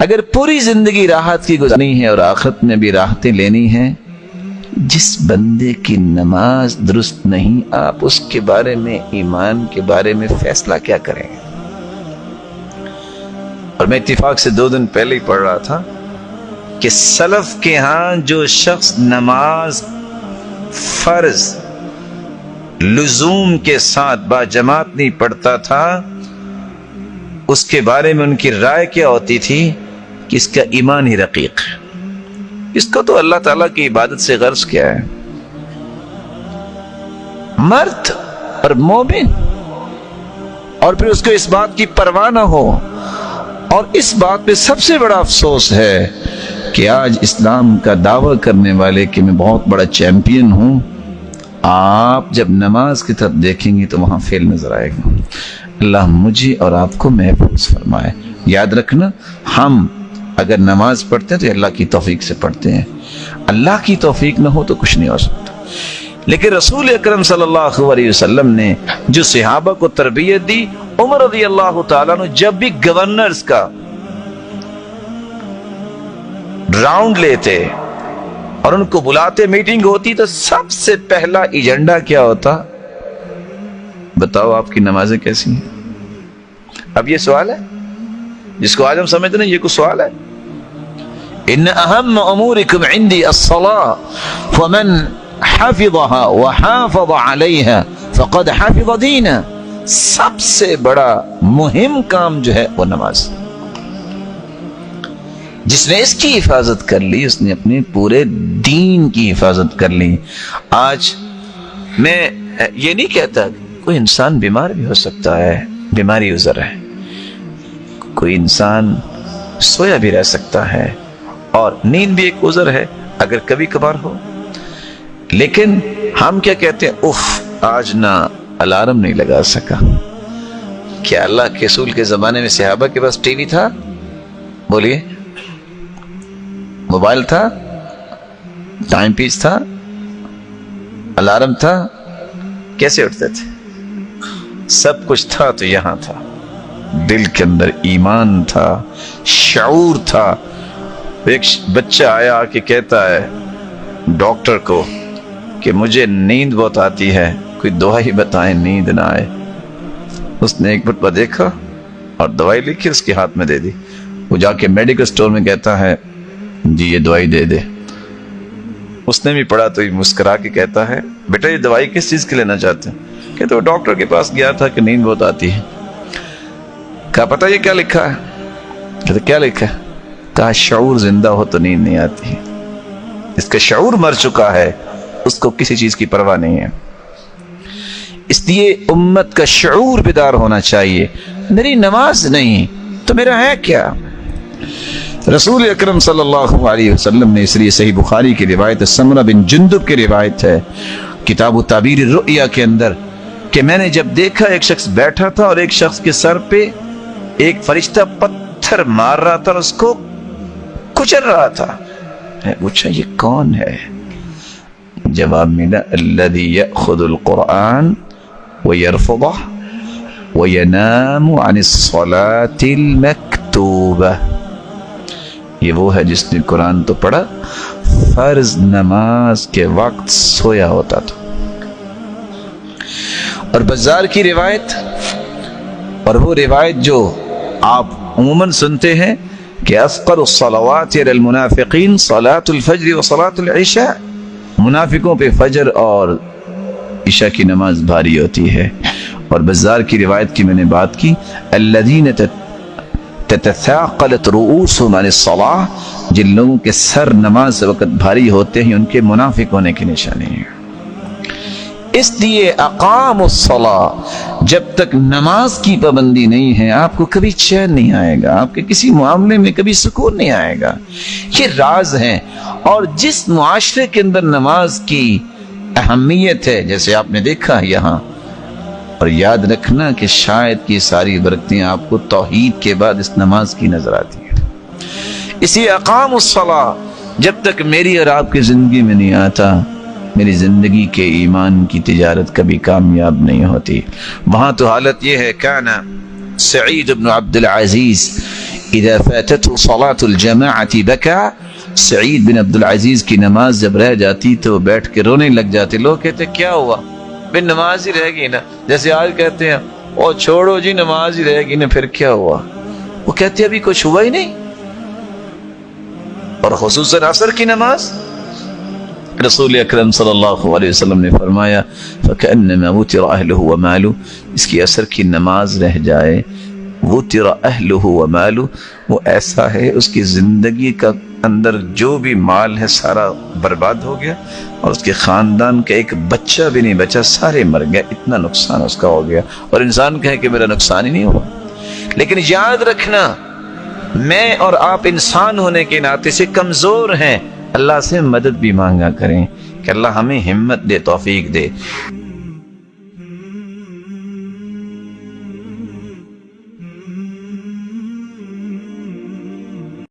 اگر پوری زندگی راحت کی گزارنی ہے اور آخرت میں بھی راحتیں لینی ہیں، جس بندے کی نماز درست نہیں، آپ اس کے بارے میں، ایمان کے بارے میں فیصلہ کیا کریں گے؟ اور میں اتفاق سے 2 دن پہلے ہی پڑھ رہا تھا کہ سلف کے ہاں جو شخص نماز فرض لزوم کے ساتھ با جماعت نہیں پڑھتا تھا، اس کے بارے میں ان کی رائے کیا ہوتی تھی کہ اس کا ایمان ہی رقیق ہے، اس کو تو اللہ تعالیٰ کی عبادت سے غرض کیا ہے؟ مرد اور مومن، اور پھر اس کو اس بات کی پرواہ نہ ہو۔ اور اس بات پہ سب سے بڑا افسوس ہے کہ آج اسلام کا دعویٰ کرنے والے کہ میں بہت بڑا چیمپئن ہوں، آپ جب نماز کی طرف دیکھیں گے تو وہاں فیل نظر آئے گا۔ اللہ مجھے اور آپ کو محفوظ فرمائے۔ یاد رکھنا، ہم اگر نماز پڑھتے ہیں تو اللہ کی توفیق سے پڑھتے ہیں، اللہ کی توفیق نہ ہو تو کچھ نہیں ہو سکتا۔ لیکن رسول اکرم صلی اللہ علیہ وسلم نے جو صحابہ کو تربیت دی، عمر رضی اللہ تعالیٰ عنہ جب بھی گورنرز کا راؤنڈ لیتے اور ان کو بلاتے، میٹنگ ہوتی، تو سب سے پہلا ایجنڈا کیا ہوتا؟ بتاؤ آپ کی نمازیں کیسی ہیں؟ اب یہ سوال ہے جس کو آج ہم سمجھتے ہیں، یہ کوئی سوال ہے؟ ان اہم امورکم عندی الصلاۃ فمن حفظها وحافظ عليها فقد حفظ دینہ۔ سب سے بڑا مہم کام جو ہے وہ نماز، جس نے اس کی حفاظت کر لی اس نے اپنے پورے دین کی حفاظت کر لی۔ آج میں یہ نہیں کہتا کوئی انسان بیمار بھی ہو سکتا ہے، بیماری عذر ہے، کوئی انسان سویا بھی رہ سکتا ہے، اور نیند بھی ایک عذر ہے اگر کبھی کبھار ہو۔ لیکن ہم کیا کہتے ہیں؟ اف آج نہ الارم نہیں لگا سکا۔ کیا اللہ کے رسول کے زمانے میں صحابہ کے پاس ٹی وی تھا؟ بولیے، موبائل تھا، ٹائم پیس تھا، الارم تھا؟ کیسے اٹھتے تھے؟ سب کچھ تھا تو یہاں تھا، دل کے اندر ایمان تھا، شعور تھا۔ ایک بچہ آیا آ کے کہتا ہے ڈاکٹر کو کہ مجھے نیند بہت آتی ہے، کوئی دوائی بتائیں نیند نہ آئے۔ اس نے ایک مرتبہ دیکھا اور دوائی لکھی اس کے ہاتھ میں دے دی۔ وہ جا کے میڈیکل سٹور میں کہتا ہے جی یہ دوائی دے دے۔ اس نے بھی پڑھا تو یہ مسکرا کے کہتا ہے بیٹا یہ دوائی کس چیز کے لینا چاہتے ہیں؟ کہتے وہ ڈاکٹر کے پاس گیا تھا کہ نیند بہت آتی ہے۔ کہا پتہ یہ کیا لکھا ہے؟ کہتے کیا لکھا ہے؟ کہا شعور زندہ ہو تو نیند نہیں آتی ہے۔ اس کا شعور مر چکا ہے، اس کو کسی چیز کی پرواہ نہیں ہے۔ اس لیے امت کا شعور بیدار ہونا چاہیے۔ میری نماز نہیں تو میرا ہے کیا؟ رسول اکرم صلی اللہ علیہ وسلم نے، اس لیے صحیح بخاری کی روایت سمرہ بن جندب کی روایت ہے کتاب تعبیر الرؤیا کے اندر، کہ میں نے جب دیکھا ایک شخص بیٹھا تھا اور ایک شخص کے سر پہ ایک فرشتہ پتھر مار رہا تھا اور اس کو کچل رہا تھا۔ میں پوچھا یہ کون ہے؟ جواب ملا الذی یأخذ القرآن ویرفضہ وینام عن الصلاة المکتوبہ۔ یہ وہ ہے جس نے قرآن تو پڑھا، فرض نماز کے وقت سویا ہوتا تھا۔ اور بزار کی روایت، اور وہ روایت جو آپ عموماً سنتے ہیں کہ اثقل الصلوات علی المنافقین صلاة الفجر و صلاة العشاء، منافقوں پہ فجر اور عشاء کی نماز بھاری ہوتی ہے۔ اور بزار کی روایت کی میں نے بات کی، الذین تتثاقلت رؤوسهم عن الصلاة، جن لوگوں کے سر نماز سے وقت بھاری ہوتے ہیں ان کے منافق ہونے کی نشانی ہے۔ اس لیے اقام الصلاة، جب تک نماز کی پابندی نہیں ہے آپ کو کبھی چین نہیں آئے گا، آپ کے کسی معاملے میں کبھی سکون نہیں آئے گا۔ یہ راز ہیں۔ اور جس معاشرے کے اندر نماز کی اہمیت ہے، جیسے آپ نے دیکھا یہاں، اور یاد رکھنا کہ شاید کی ساری برکتیں آپ کو توحید کے بعد اس نماز کی نظر آتی ہیں۔ اسی اقام الصلاة جب تک میری اور آپ کی زندگی میں نہیں آتا، میری زندگی کے ایمان کی تجارت کبھی کامیاب نہیں ہوتی۔ وہاں تو حالت یہ ہے، کانا سعید بن عبد العزیز اذا فاتته صلاة الجماعة بكى. سعید بن عبد العزیز کی نماز جب رہ جاتی تو بیٹھ کے رونے لگ جاتے. لوگ کہتے کیا ہوا؟ بھئی نماز ہی رہ گئی نا. جیسے آج کہتے ہیں او چھوڑو جی نماز ہی رہ گئی نا، پھر کیا ہوا؟ وہ کہتے ابھی کچھ ہوا ہی نہیں. اور خصوصاً عصر کی نماز، رسول اکرم صلی اللہ علیہ وسلم نے فرمایا فَكَأَنَّمَا وُتِرَ أَهْلُهُ وَمَالُهُ. اس کی عصر کی نماز رہ جائے، وُتِرَ أَهْلُهُ وَمَالُهُ، وہ ایسا ہے اس کی زندگی کا اندر جو بھی مال ہے سارا برباد ہو گیا، اور اس کے خاندان کا ایک بچہ بھی نہیں بچا، سارے مر گئے. اتنا نقصان اس کا ہو گیا. اور انسان کہے کہ میرا نقصان ہی نہیں ہوا. لیکن یاد رکھنا، میں اور آپ انسان ہونے کے ناطے سے کمزور ہیں. اللہ سے مدد بھی مانگا کریں کہ اللہ ہمیں ہمت دے، توفیق دے.